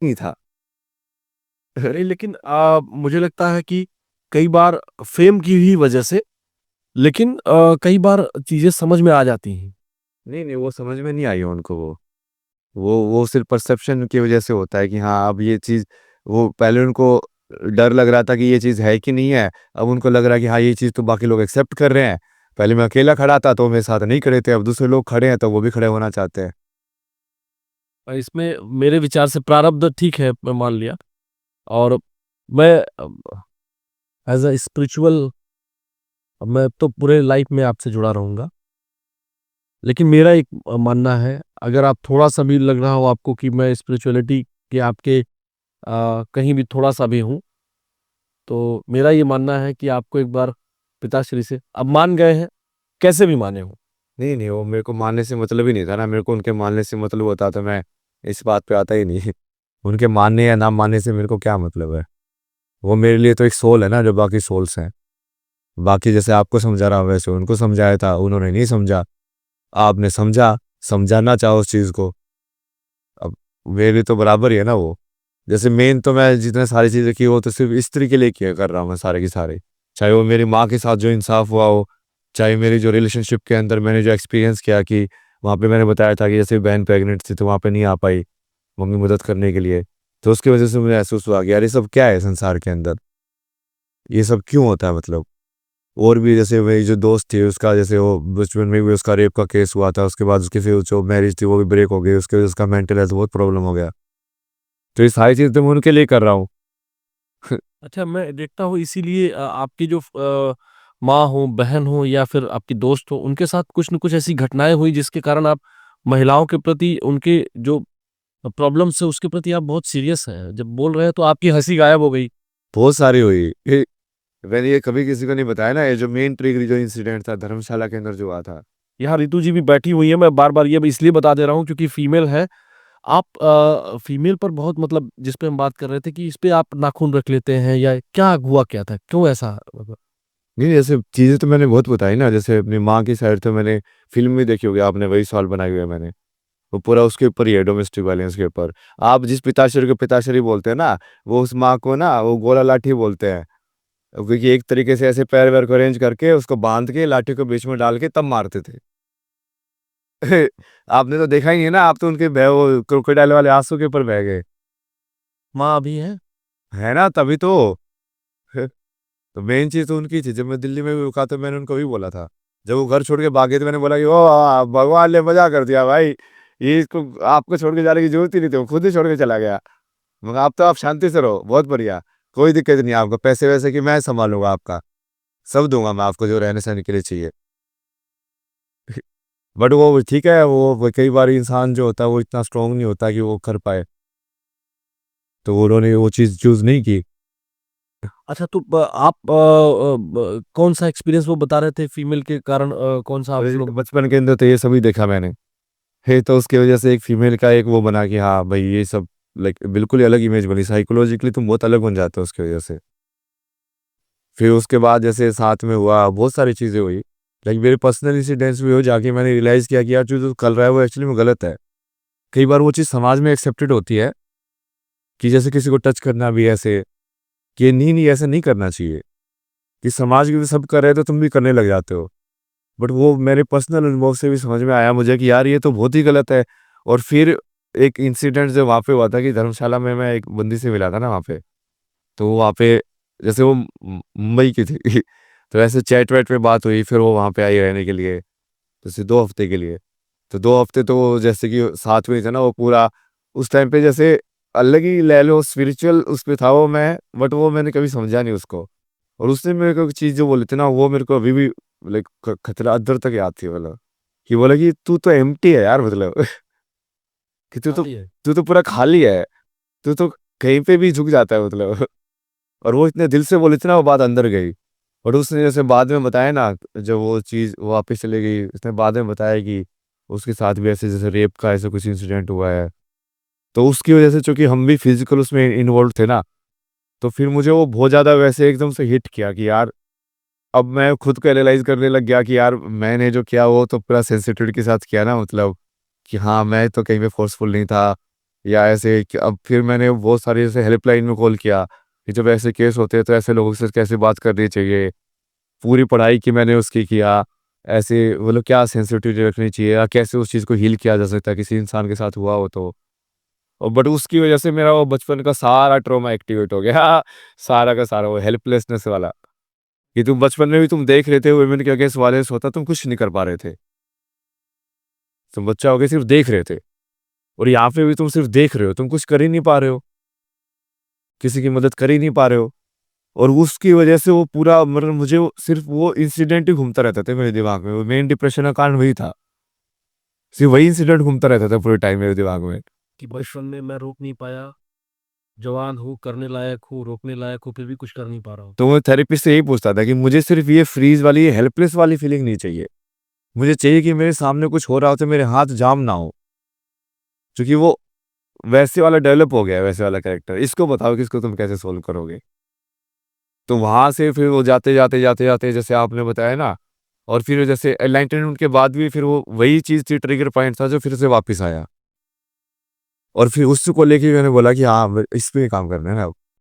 नहीं था। नहीं, लेकिन मुझे लगता है कि कई बार फेम की ही वजह से, लेकिन कई बार चीजें समझ में आ जाती हैं। नहीं नहीं, वो समझ में नहीं आई उनको। वो सिर्फ परसेप्शन की वजह से होता है कि हाँ अब ये चीज़, वो पहले उनको डर लग रहा था कि ये चीज़ है कि नहीं है। अब उनको लग रहा है कि हाँ ये चीज़ तो बाकी लोग एक्सेप्ट कर रहे हैं। पहले मैं अकेला खड़ा था तो वो मेरे साथ नहीं खड़े थे, अब दूसरे लोग खड़े हैं तो वो भी खड़े होना चाहते हैं। इसमें मेरे विचार से प्रारब्ध ठीक है, मैं मान लिया। और मैं एज अ स्पिरिचुअल, मैं तो पूरे लाइफ में आपसे जुड़ा रहूंगा। लेकिन मेरा एक मानना है, अगर आप थोड़ा सा भी लग रहा हो आपको कि मैं स्पिरिचुअलिटी के आपके कहीं भी थोड़ा सा भी हूँ, तो मेरा ये मानना है कि आपको एक बार पिताश्री से, अब मान गए हैं, कैसे भी माने हो। नहीं नहीं, वो मेरे को मानने से मतलब ही नहीं था ना। मेरे को उनके मानने से मतलब होता तो मैं इस बात पे आता ही नहीं। उनके मानने या ना मानने से मेरे को क्या मतलब है। वो मेरे लिए तो एक सोल है ना, जो बाकी सोल्स हैं। बाकी जैसे आपको समझा रहा हूँ वैसे उनको समझाया था, उन्होंने नहीं समझा। आपने समझा, समझाना चाहो उस चीज़ को। अब मेरे लिए तो बराबर ही है ना वो। जैसे मेन तो मैं जितने सारी चीज़ें की वो तो सिर्फ स्त्री के लिए किया कर रहा हूँ मैं, सारे की सारे। चाहे वो मेरी माँ के साथ जो इंसाफ हुआ हो, चाहे मेरी जो रिलेशनशिप के अंदर मैंने जो एक्सपीरियंस किया कि वहाँ पे मैंने बताया था कि जैसे बहन प्रेग्नेंट थी तो वहाँ पे नहीं आ पाई मम्मी मदद करने के लिए। तो उसकी वजह से मुझे महसूस हुआ कि यार ये सब क्या है संसार के अंदर, ये सब क्यों होता है मतलब। और भी जैसे मेरी जो दोस्त थी उसका, जैसे वो बचपन में भी उसका रेप का केस हुआ था, उसके बाद उसकी फिर जो मैरिज थी वो भी ब्रेक हो गई, उसके वजह से उसका मेंटल हेल्थ बहुत प्रॉब्लम हो गया। तो ये सारी चीज़ तो मैं उनके लिए कर रहा हूँ। अच्छा, मैं देखता हूँ इसीलिए आपकी जो माँ हो, बहन हो, या फिर आपकी दोस्त हो, उनके साथ कुछ न कुछ ऐसी घटनाएं हुई जिसके कारण आप महिलाओं के प्रति, उनके जो प्रॉब्लम्स है उसके प्रति आप बहुत सीरियस हैं। जब बोल रहे हैं तो आपकी हंसी गायब हो गई। बहुत सारी हुई। मैंने ये कभी किसी को नहीं बताया ना, ये जो मेन ट्रिगर जो इंसिडेंट था धर्मशाला के अंदर जो हुआ था। यहाँ रितु जी भी बैठी हुई है, मैं बार बार ये इसलिए बता दे रहा हूँ क्योंकि फीमेल है। आप फीमेल पर बहुत, मतलब जिस पे हम बात कर रहे थे कि इस पे आप नाखून रख लेते हैं, या क्या हुआ, क्या था, क्यों ऐसा, मतलब। नहीं ऐसे चीज़ें तो मैंने बहुत बताई ना, जैसे अपनी माँ की साइड तो मैंने फिल्म में देखी होगी आपने, वही सवाल बनाई हुई है मैंने। वो पूरा उसके ऊपर ही है, डोमेस्टिक वायलेंस के ऊपर। आप जिस पिताश्री को पिताश्री बोलते हैं ना, वो उस माँ को ना वो गोला लाठी बोलते हैं। क्योंकि एक तरीके से ऐसे पैर वैर को अरेंज करके उसको बांध के लाठी को बीच में डाल के तब मारते थे। आपने तो देखा ही नहीं है ना, आप तो उनके बह वो क्रोकोडाइल वाले आंसू के ऊपर बह गए। माँ अभी है। है ना, तभी तो। तो मेन चीज़ तो उनकी थी। जब मैं दिल्ली में भी रुका तो मैंने उनको भी बोला था। जब वो घर छोड़ के भागे तो मैंने बोला कि ओ भगवान ने मज़ा कर दिया भाई। ये इसको आपको छोड़ के जाने की ज़रूरत ही नहीं थी, वो खुद ही छोड़ के चला गया। मगर अब तो आप शांति से रहो, बहुत बढ़िया। कोई दिक्कत नहीं है आपको, पैसे-वैसे की मैं सँभालूँगा आपका। सब दूँगा मैं आपको जो रहने-सहने के लिए चाहिए। बट वो ठीक है, वो कई बार इंसान जो होता है वो इतना स्ट्रॉन्ग नहीं होता कि वो कर पाए। तो उन्होंने वो चीज़ चूज़ नहीं की। अच्छा, तो आप कौन सा एक्सपीरियंस वो बता रहे थे फीमेल के कारण, कौन सा आप अरे लोग। बचपन के अंदर तो ये सभी देखा मैंने। है तो उसकी वजह से एक फीमेल का एक वो बना कि हाँ भाई ये सब, लाइक बिल्कुल ही अलग इमेज बनी, साइकोलॉजिकली तुम बहुत अलग बन जाते हो उसकी वजह से। फिर उसके बाद जैसे साथ में हुआ बहुत सारी चीज़ें हुई। लाइक मेरे पर्सनल इंसिडेंट्स भी हो, जाके मैंने रियलाइज़ किया कि यार जो जो कर रहा है वो एक्चुअली में गलत है। कई बार वो चीज़ समाज में एक्सेप्टेड होती है कि जैसे किसी को टच करना भी ऐसे, कि नहीं नहीं ऐसे नहीं करना चाहिए, कि समाज के भी सब कर रहे हैं तो तुम भी करने लग जाते हो। बट वो मेरे पर्सनल अनुभव से भी समझ में आया मुझे कि यार ये तो बहुत ही गलत है। और फिर एक इंसिडेंट जो वहाँ पे हुआ था कि धर्मशाला में मैं एक बंदी से मिला था ना वहाँ पे। तो वहाँ पे जैसे वो मुंबई की थी। तो ऐसे चैट वैट पे बात हुई, फिर वो वहाँ पे आई रहने के लिए, जैसे 2 हफ्ते के लिए। तो 2 हफ्ते तो वो जैसे कि साथ में ही थे ना वो पूरा। उस टाइम पे जैसे अलग ही ले लो स्पिरिचुअल उस पे था वो मैं, बट वो मैंने कभी समझा नहीं उसको। और उसने मेरे को चीज़ जो बोली थी ना वो मेरे को अभी भी लाइक खतरा अद्दर तक याद थी मतलब। कि बोला कि तू तो एम्प्टी है यार मतलब। कि खाली है। तू तो पूरा खाली है। तू तो कहीं पे भी झुक जाता है मतलब। और वो इतने दिल से बोली थी ना वो बात अंदर गई। और उसने जैसे बाद में बताया ना, जब वो चीज़ वापस चली गई उसने बाद में बताया कि उसके साथ भी ऐसे जैसे रेप का ऐसा कुछ इंसिडेंट हुआ है। तो उसकी वजह से चूंकि हम भी फिजिकल उसमें इन्वॉल्व थे ना, तो फिर मुझे वो बहुत ज़्यादा वैसे एकदम से हिट किया कि यार अब मैं खुद को एनालाइज़ करने लग गया कि यार मैंने जो किया वो तो पूरा सेंसिटिविटी के साथ किया ना मतलब। कि हाँ, मैं तो कहीं पे फ़ोर्सफुल नहीं था। या ऐसे कि अब फिर मैंने बहुत सारे जैसे हेल्पलाइन में कॉल किया कि जब ऐसे केस होते हैं तो ऐसे लोगों से कैसे बात करनी चाहिए। पूरी पढ़ाई की मैंने उसकी किया, ऐसे मतलब क्या सेंसिटिविटी रखनी चाहिए या कैसे उस चीज़ को हील किया जा सकता है किसी इंसान के साथ हुआ हो तो। और बट उसकी वजह से मेरा वो बचपन का सारा ट्रॉमा एक्टिवेट हो गया सारा का सारा वो हेल्पलेसनेस वाला, कि तुम बचपन में भी तुम देख रहे थे वुमेन के अगेंस्ट वायलेंस होता, तुम कुछ नहीं कर पा रहे थे। तुम बच्चा हो के सिर्फ देख रहे थे और यहाँ पे भी तुम सिर्फ देख रहे हो, तुम कुछ कर ही नहीं पा रहे हो, किसी की मदद कर ही नहीं पा रहे हो। और उसकी वजह से वो पूरा मतलब मुझे सिर्फ वो इंसिडेंट ही घूमता रहता था मेरे दिमाग में, वो मेन डिप्रेशन का कारण वही था। सिर्फ वही इंसिडेंट घूमता रहता था पूरे टाइम मेरे दिमाग में। कि बचपन में मैं रोक नहीं पाया, जवान हूँ, करने लायक हूँ, रोकने लायक हूँ, फिर भी कुछ कर नहीं पा रहा हूँ। तो मैं थेरेपिस्ट से यही पूछता था कि मुझे सिर्फ ये फ्रीज वाली, ये हेल्पलेस वाली फीलिंग नहीं चाहिए। मुझे चाहिए कि मेरे सामने कुछ हो रहा हो तो मेरे हाथ जाम ना हो। क्योंकि वो वैसे वाला डेवलप हो गया है, वैसे वाला कैरेक्टर। इसको बताओ कि इसको तुम कैसे सोल्व करोगे? तो वहाँ से फिर वो जाते-जाते जैसे आपने बताया ना, और फिर जैसे एनलाइटनमेंट के बाद भी फिर वो वही चीज़ थी, ट्रिगर पॉइंट था जो फिर से वापस आया। और फिर उसको लेके मैंने बोला कि हाँ, इस पे काम करना है ना अब।